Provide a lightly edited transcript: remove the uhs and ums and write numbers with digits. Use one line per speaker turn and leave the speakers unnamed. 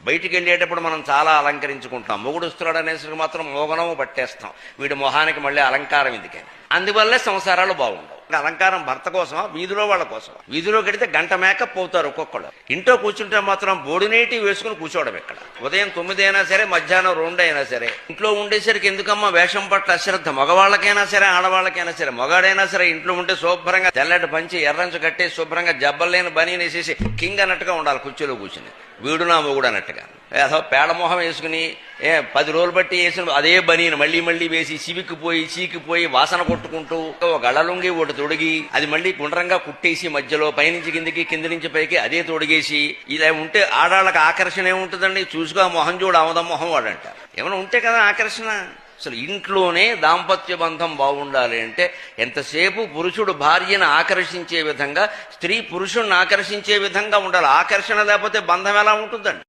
బయటికి వెళ్ళేటప్పుడు మనం చాలా అలంకరించుకుంటాం. మొగుడు వస్తున్నాడు అనేసరికి మాత్రం మోగనము పట్టేస్తాం. వీడి మొహానికి మళ్ళీ అలంకారం ఎందుకని. అందువల్లే సంసారాలు బాగుండవు. అలంకారం భర్త కోసమా, వీధిలో వాళ్ళ కోసమా? వీధిలో కడితే గంట మేకప్ అవుతారు ఒక్కొక్కడు. ఇంట్లో కూర్చుంటే మాత్రం బోడినేటి వేసుకుని కూర్చోవడం ఎక్కడ? ఉదయం 9 అయినా సరే, మధ్యాహ్నం 2 అయినా సరే. ఇంట్లో ఉండేసరికి ఎందుకమ్మా వేషం పట్ల అశ్రద్ధ? మగవాళ్ళకైనా సరే, ఆడవాళ్ళకైనా సరే. మగాడైనా సరే ఇంట్లో ఉంటే శుభ్రంగా తెల్లటి పంచి ఎర్రంచు కట్టి శుభ్రంగా జబ్బలేని బనీని వేసేసి కింగ్ అన్నట్టుగా ఉండాలి కుర్చీలో కూర్చుని. వీడు నా మొగుడు అన్నట్టుగా. ఏదో పేడమోహం వేసుకుని 10 రోజులు బట్టి వేసిన అదే బనీని మళ్ళీ మళ్ళీ వేసి చివికిపోయి చీకిపోయి వాసన కొట్టుకుంటూ ఒక గళ్ళలుంగి ఒకటి తొడిగి అది మళ్ళీ గుండ్రంగా కుట్టేసి మధ్యలో పైనుంచి కిందికి కింది నుంచి పైకి అదే తొడిగేసి ఇలా ఉంటే ఆడాళ్ళకి ఆకర్షణ ఏముంటుందండి? చూసుగా మొహం చూడు ఆమదం మొహం వాడంట. ఏమైనా ఉంటే కదా ఆకర్షణ. అసలు ఇంట్లోనే దాంపత్య బంధం బాగుండాలి అంటే ఎంతసేపు పురుషుడు భార్యను ఆకర్షించే విధంగా, స్త్రీ పురుషుణ్ణి ఆకర్షించే విధంగా ఉండాలి. ఆకర్షణ లేకపోతే బంధం ఎలా ఉంటుందండి?